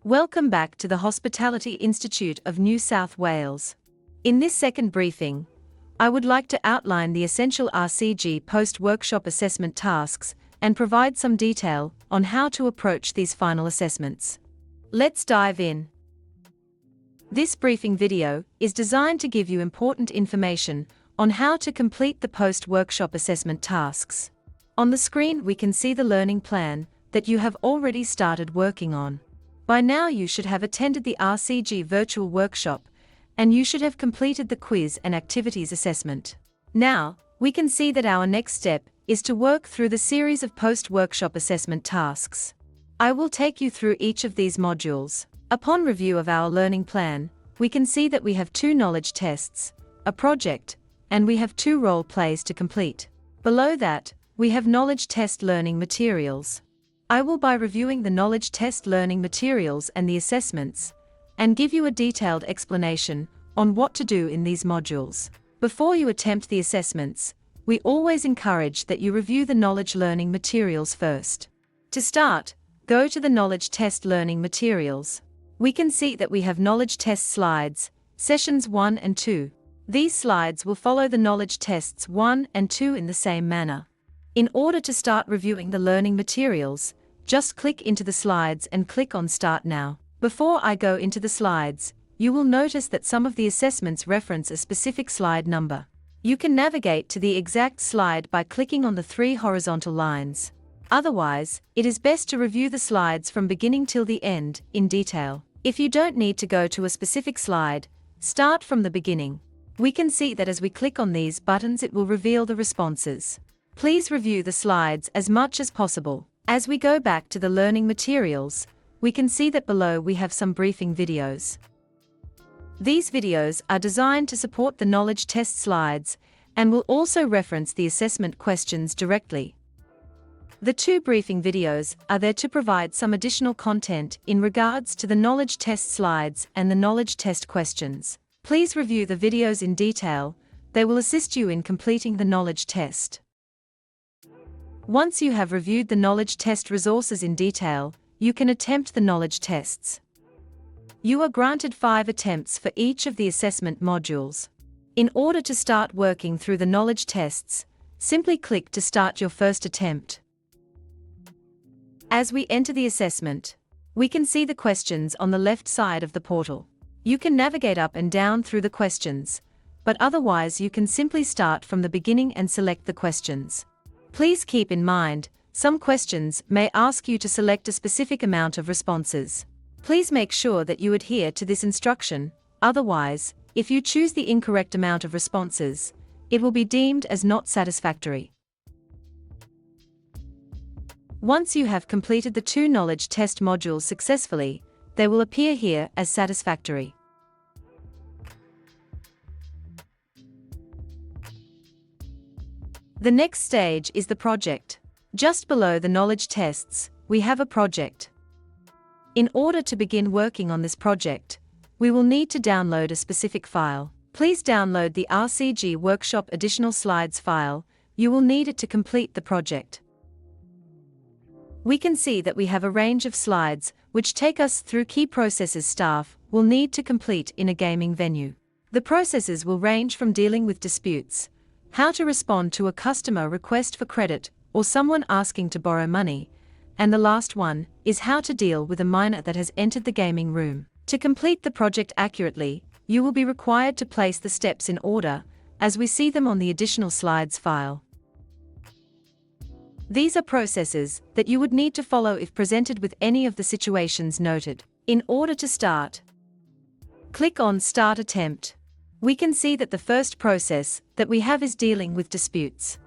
Welcome back to the Hospitality Institute of New South Wales. In this second briefing, I would like to outline the essential RCG Post workshop assessment tasks and provide some detail on how to approach these final assessments. Let's dive in. This briefing video is designed to give you important information on how to complete the post workshop assessment tasks. On the screen we can see the learning plan that you have already started working on. By now you should have attended the RCG virtual workshop, and you should have completed the quiz and activities assessment. Now, we can see that our next step is to work through the series of post-workshop assessment tasks. I will take you through each of these modules. Upon review of our learning plan, we can see that we have 2 knowledge tests, a project, and we have 2 role plays to complete. Below that, we have knowledge test learning materials. I will be reviewing the knowledge test learning materials and the assessments, and give you a detailed explanation on what to do in these modules. Before you attempt the assessments, we always encourage that you review the knowledge learning materials first. To start, go to the knowledge test learning materials. We can see that we have knowledge test slides, sessions 1 and 2. These slides will follow the knowledge tests 1 and 2 in the same manner. In order to start reviewing the learning materials, just click into the slides and click on Start Now. Before I go into the slides, you will notice that some of the assessments reference a specific slide number. You can navigate to the exact slide by clicking on the 3 horizontal lines. Otherwise, it is best to review the slides from beginning till the end, in detail. If you don't need to go to a specific slide, start from the beginning. We can see that as we click on these buttons it will reveal the responses. Please review the slides as much as possible. As we go back to the learning materials, we can see that below we have some briefing videos. These videos are designed to support the knowledge test slides and will also reference the assessment questions directly. The 2 briefing videos are there to provide some additional content in regards to the knowledge test slides and the knowledge test questions. Please review the videos in detail. They will assist you in completing the knowledge test. Once you have reviewed the knowledge test resources in detail, you can attempt the knowledge tests. You are granted 5 attempts for each of the assessment modules. In order to start working through the knowledge tests, simply click to start your first attempt. As we enter the assessment, we can see the questions on the left side of the portal. You can navigate up and down through the questions, but otherwise you can simply start from the beginning and select the questions. Please keep in mind, some questions may ask you to select a specific amount of responses. Please make sure that you adhere to this instruction, otherwise, if you choose the incorrect amount of responses, it will be deemed as not satisfactory. Once you have completed the 2 knowledge test modules successfully, they will appear here as satisfactory. The next stage is the project. Just below the knowledge tests, we have a project. In order to begin working on this project, we will need to download a specific file. Please download the RCG Workshop Additional Slides file. You will need it to complete the project. We can see that we have a range of slides which take us through key processes staff will need to complete in a gaming venue. The processes will range from dealing with disputes, how to respond to a customer request for credit or someone asking to borrow money, and the last one is how to deal with a minor that has entered the gaming room. To complete the project accurately, you will be required to place the steps in order, as we see them on the additional slides file. These are processes that you would need to follow if presented with any of the situations noted. In order to start, click on Start Attempt. We can see that the first process that we have is dealing with disputes.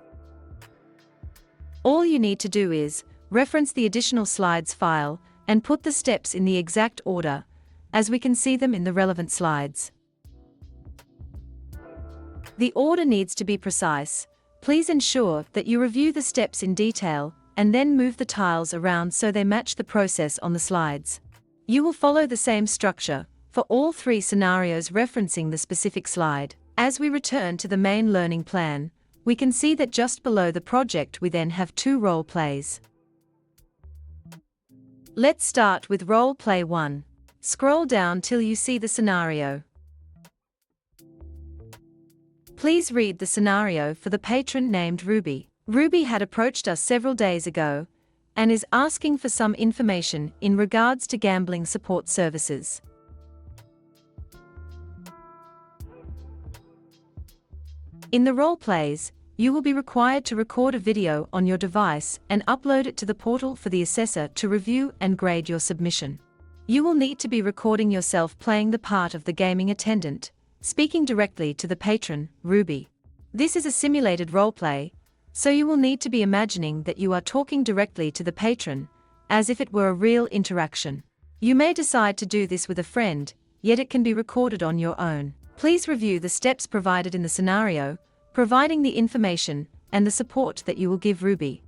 All you need to do is reference the additional slides file and put the steps in the exact order, as we can see them in the relevant slides. The order needs to be precise. Please ensure that you review the steps in detail and then move the tiles around so they match the process on the slides. You will follow the same structure for all 3 scenarios referencing the specific slide. As we return to the main learning plan, we can see that just below the project we then have 2 role plays. Let's start with role play 1. Scroll down till you see the scenario. Please read the scenario for the patron named Ruby. Ruby had approached us several days ago and is asking for some information in regards to gambling support services. In the role plays, you will be required to record a video on your device and upload it to the portal for the assessor to review and grade your submission. You will need to be recording yourself playing the part of the gaming attendant, speaking directly to the patron, Ruby. This is a simulated roleplay, so you will need to be imagining that you are talking directly to the patron, as if it were a real interaction. You may decide to do this with a friend, yet it can be recorded on your own. Please review the steps provided in the scenario, providing the information and the support that you will give Ruby.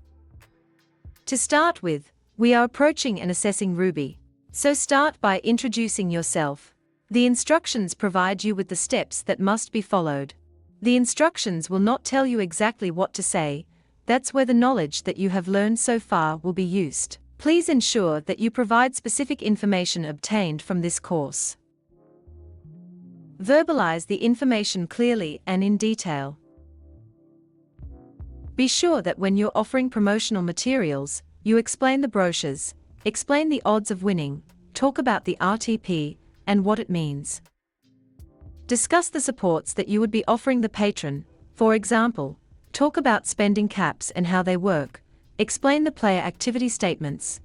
To start with, we are approaching and assessing Ruby. So start by introducing yourself. The instructions provide you with the steps that must be followed. The instructions will not tell you exactly what to say, that's where the knowledge that you have learned so far will be used. Please ensure that you provide specific information obtained from this course. Verbalize the information clearly and in detail. Be sure that when you're offering promotional materials, you explain the brochures, explain the odds of winning, talk about the RTP, and what it means. Discuss the supports that you would be offering the patron, for example, talk about spending caps and how they work, explain the player activity statements,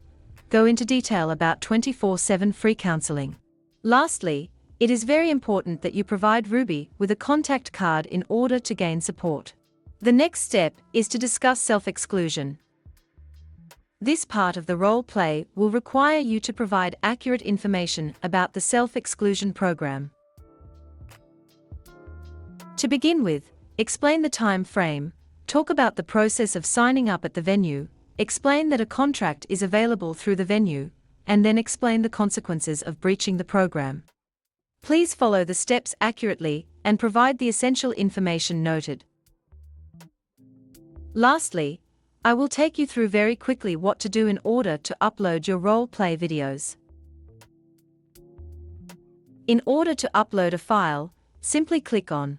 go into detail about 24/7 free counseling. Lastly, it is very important that you provide Ruby with a contact card in order to gain support. The next step is to discuss self-exclusion. This part of the role play will require you to provide accurate information about the self-exclusion program. To begin with, explain the time frame, talk about the process of signing up at the venue, explain that a contract is available through the venue, and then explain the consequences of breaching the program. Please follow the steps accurately and provide the essential information noted. Lastly, I will take you through very quickly what to do in order to upload your role-play videos. In order to upload a file, simply click on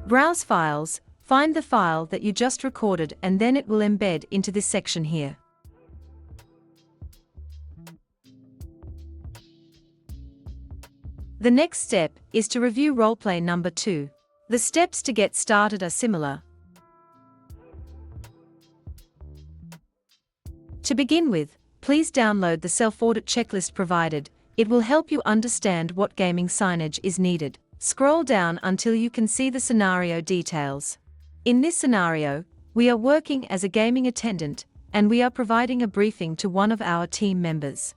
Browse Files, find the file that you just recorded and then it will embed into this section here. The next step is to review roleplay number 2. The steps to get started are similar. To begin with, please download the self-audit checklist provided. It will help you understand what gaming signage is needed. Scroll down until you can see the scenario details. In this scenario, we are working as a gaming attendant, and we are providing a briefing to one of our team members.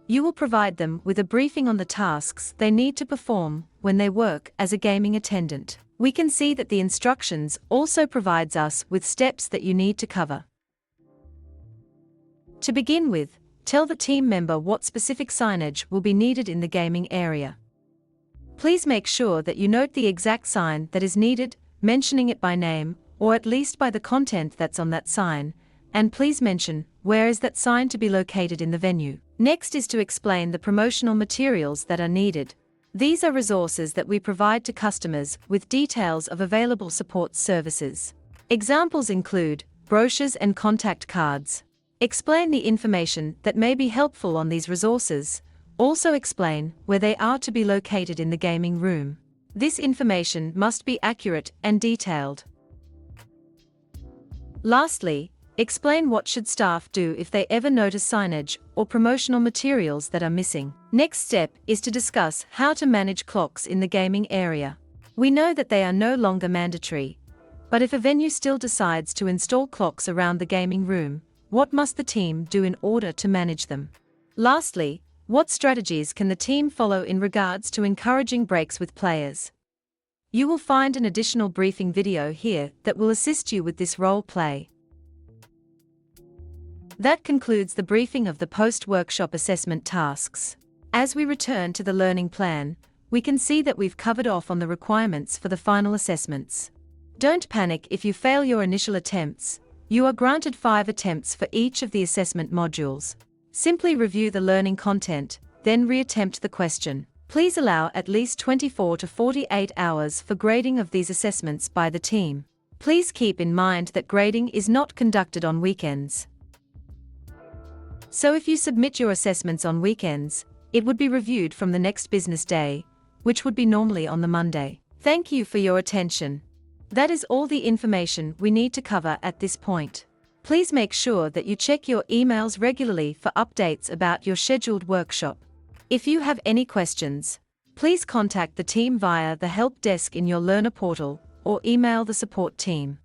You will provide them with a briefing on the tasks they need to perform when they work as a gaming attendant. We can see that the instructions also provides us with steps that you need to cover. To begin with, tell the team member what specific signage will be needed in the gaming area. Please make sure that you note the exact sign that is needed, mentioning it by name, or at least by the content that's on that sign, and please mention where is that sign to be located in the venue. Next is to explain the promotional materials that are needed. These are resources that we provide to customers with details of available support services. Examples include brochures and contact cards. Explain the information that may be helpful on these resources. Also explain where they are to be located in the gaming room. This information must be accurate and detailed. Lastly, explain what should staff do if they ever notice signage or promotional materials that are missing. Next step is to discuss how to manage clocks in the gaming area. We know that they are no longer mandatory, but if a venue still decides to install clocks around the gaming room, what must the team do in order to manage them? Lastly, what strategies can the team follow in regards to encouraging breaks with players? You will find an additional briefing video here that will assist you with this role play. That concludes the briefing of the post-workshop assessment tasks. As we return to the learning plan, we can see that we've covered off on the requirements for the final assessments. Don't panic if you fail your initial attempts. You are granted 5 attempts for each of the assessment modules. Simply review the learning content, then reattempt the question. Please allow at least 24 to 48 hours for grading of these assessments by the team. Please keep in mind that grading is not conducted on weekends. So if you submit your assessments on weekends, it would be reviewed from the next business day, which would be normally on the Monday. Thank you for your attention. That is all the information we need to cover at this point. Please make sure that you check your emails regularly for updates about your scheduled workshop. If you have any questions, please contact the team via the help desk in your learner portal or email the support team.